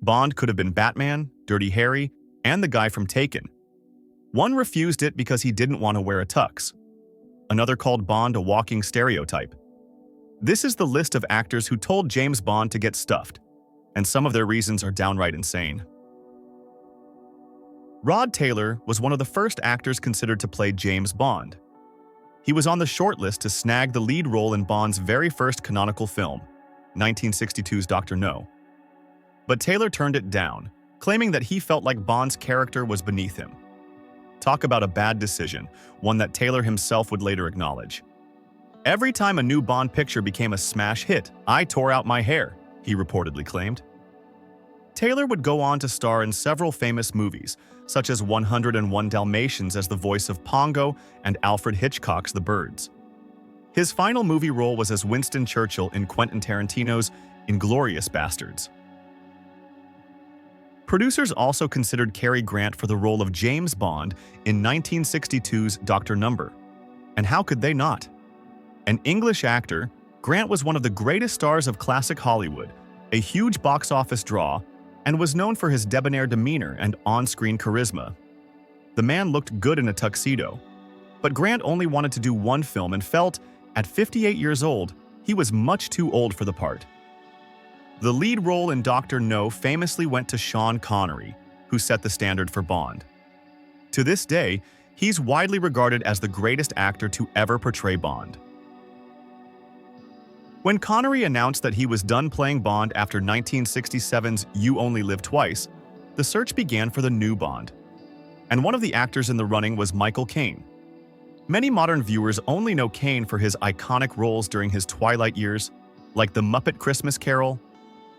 Bond could have been Batman, Dirty Harry, and the guy from Taken. One refused it because he didn't want to wear a tux. Another called Bond a walking stereotype. This is the list of actors who told James Bond to get stuffed, and some of their reasons are downright insane. Rod Taylor was one of the first actors considered to play James Bond. He was on the shortlist to snag the lead role in Bond's very first canonical film, 1962's Dr. No. But Taylor turned it down, claiming that he felt like Bond's character was beneath him. Talk about a bad decision, one that Taylor himself would later acknowledge. "Every time a new Bond picture became a smash hit, I tore out my hair," he reportedly claimed. Taylor would go on to star in several famous movies, such as 101 Dalmatians as the voice of Pongo and Alfred Hitchcock's The Birds. His final movie role was as Winston Churchill in Quentin Tarantino's *Inglourious Basterds*. Producers also considered Cary Grant for the role of James Bond in 1962's Dr. No. And how could they not? An English actor, Grant was one of the greatest stars of classic Hollywood, a huge box office draw, and was known for his debonair demeanor and on-screen charisma. The man looked good in a tuxedo, but Grant only wanted to do one film and felt, at 58 years old, he was much too old for the part. The lead role in Dr. No famously went to Sean Connery, who set the standard for Bond. To this day, he's widely regarded as the greatest actor to ever portray Bond. When Connery announced that he was done playing Bond after 1967's You Only Live Twice, the search began for the new Bond. And one of the actors in the running was Michael Caine. Many modern viewers only know Caine for his iconic roles during his twilight years, like The Muppet Christmas Carol,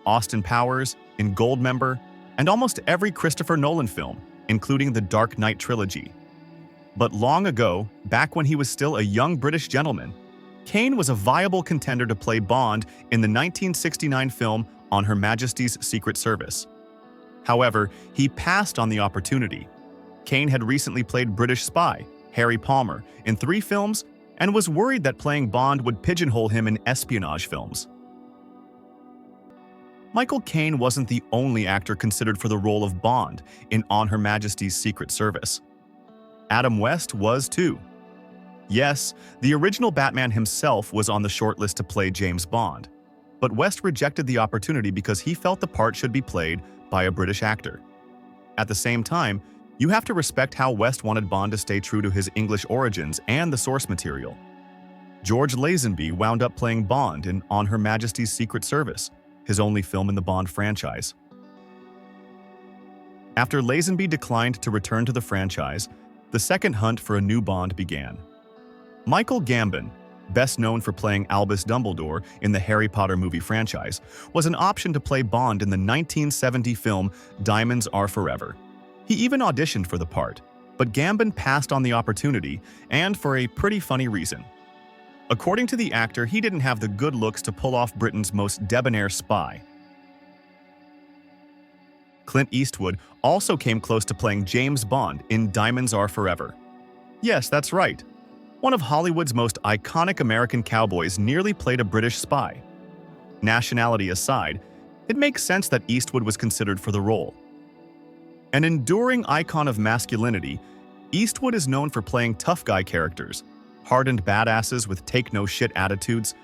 Austin Powers in Goldmember, and almost every Christopher Nolan film, including the Dark Knight trilogy. But long ago, back when he was still a young British gentleman, Caine was a viable contender to play Bond in the 1969 film On Her Majesty's Secret Service. However, he passed on the opportunity. Caine had recently played British spy Harry Palmer in 3 films and was worried that playing Bond would pigeonhole him in espionage films. Michael Caine wasn't the only actor considered for the role of Bond in On Her Majesty's Secret Service. Adam West was too. Yes, the original Batman himself was on the shortlist to play James Bond, but West rejected the opportunity because he felt the part should be played by a British actor. At the same time, you have to respect how West wanted Bond to stay true to his English origins and the source material. George Lazenby wound up playing Bond in On Her Majesty's Secret Service, his only film in the Bond franchise. After Lazenby declined to return to the franchise, the second hunt for a new Bond began. Michael Gambon, best known for playing Albus Dumbledore in the Harry Potter movie franchise, was an option to play Bond in the 1970 film Diamonds Are Forever. He even auditioned for the part, but Gambon passed on the opportunity, and for a pretty funny reason. According to the actor, he didn't have the good looks to pull off Britain's most debonair spy. Clint Eastwood also came close to playing James Bond in Diamonds Are Forever. Yes, that's right. One of Hollywood's most iconic American cowboys nearly played a British spy. Nationality aside, it makes sense that Eastwood was considered for the role. An enduring icon of masculinity, Eastwood is known for playing tough guy characters, hardened badasses with take-no-shit attitudes,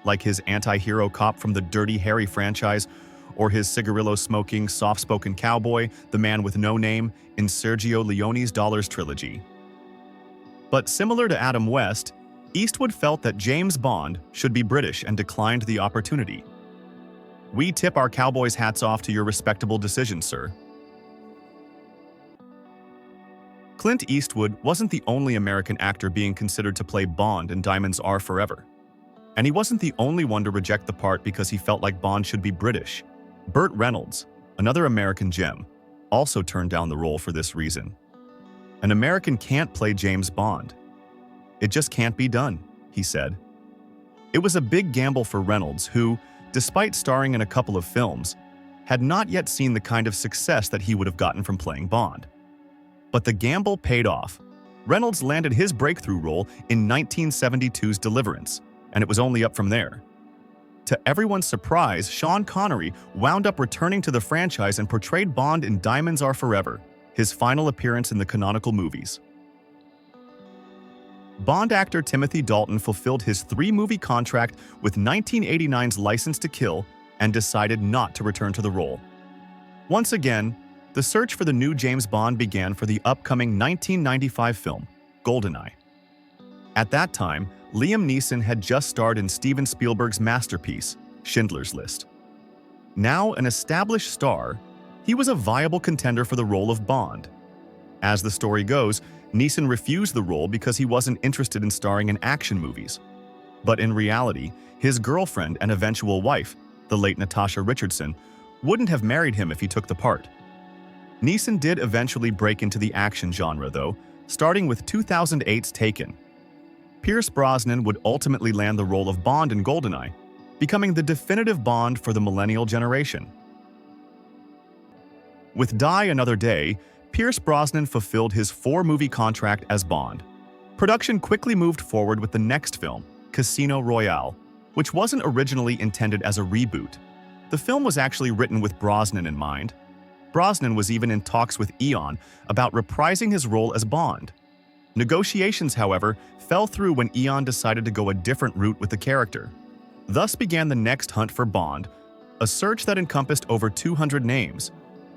like his anti-hero cop from the Dirty Harry franchise, or his cigarillo-smoking, soft-spoken cowboy, the man with no name, in Sergio Leone's Dollars trilogy. But similar to Adam West, Eastwood felt that James Bond should be British and declined the opportunity. "We tip our cowboys' hats off to your respectable decision, sir." Clint Eastwood wasn't the only American actor being considered to play Bond in Diamonds Are Forever. And he wasn't the only one to reject the part because he felt like Bond should be British. Burt Reynolds, another American gem, also turned down the role for this reason. "An American can't play James Bond. It just can't be done," he said. It was a big gamble for Reynolds, who, despite starring in a couple of films, had not yet seen the kind of success that he would have gotten from playing Bond. But the gamble paid off. Reynolds landed his breakthrough role in 1972's Deliverance, and it was only up from there. To everyone's surprise, Sean Connery wound up returning to the franchise and portrayed Bond in Diamonds Are Forever, his final appearance in the canonical movies. Bond actor Timothy Dalton fulfilled his 3-movie contract with 1989's License to Kill and decided not to return to the role. Once again, the search for the new James Bond began for the upcoming 1995 film, GoldenEye. At that time, Liam Neeson had just starred in Steven Spielberg's masterpiece, Schindler's List. Now an established star, he was a viable contender for the role of Bond. As the story goes, Neeson refused the role because he wasn't interested in starring in action movies. But in reality, his girlfriend and eventual wife, the late Natasha Richardson, wouldn't have married him if he took the part. Neeson did eventually break into the action genre, though, starting with 2008's Taken. Pierce Brosnan would ultimately land the role of Bond in GoldenEye, becoming the definitive Bond for the millennial generation. With Die Another Day, Pierce Brosnan fulfilled his 4-movie contract as Bond. Production quickly moved forward with the next film, Casino Royale, which wasn't originally intended as a reboot. The film was actually written with Brosnan in mind. Brosnan was even in talks with Eon about reprising his role as Bond. Negotiations, however, fell through when Eon decided to go a different route with the character. Thus began the next hunt for Bond, a search that encompassed over 200 names,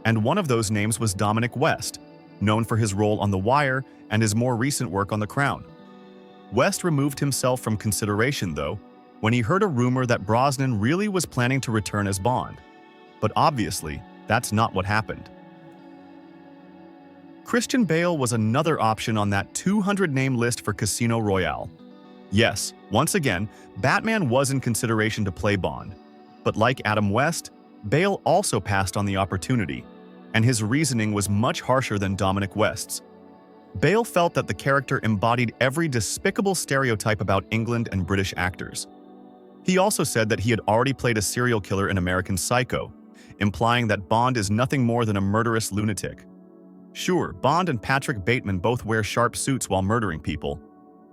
and one of those names was Dominic West, known for his role on The Wire and his more recent work on The Crown. West removed himself from consideration, though, when he heard a rumor that Brosnan really was planning to return as Bond. But obviously, that's not what happened. Christian Bale was another option on that 200-name list for Casino Royale. Yes, once again, Batman was in consideration to play Bond. But like Adam West, Bale also passed on the opportunity, and his reasoning was much harsher than Dominic West's. Bale felt that the character embodied every despicable stereotype about England and British actors. He also said that he had already played a serial killer in American Psycho, implying that Bond is nothing more than a murderous lunatic. Sure, Bond and Patrick Bateman both wear sharp suits while murdering people,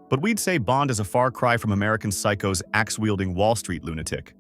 but we'd say Bond is a far cry from American Psycho's axe-wielding Wall Street lunatic.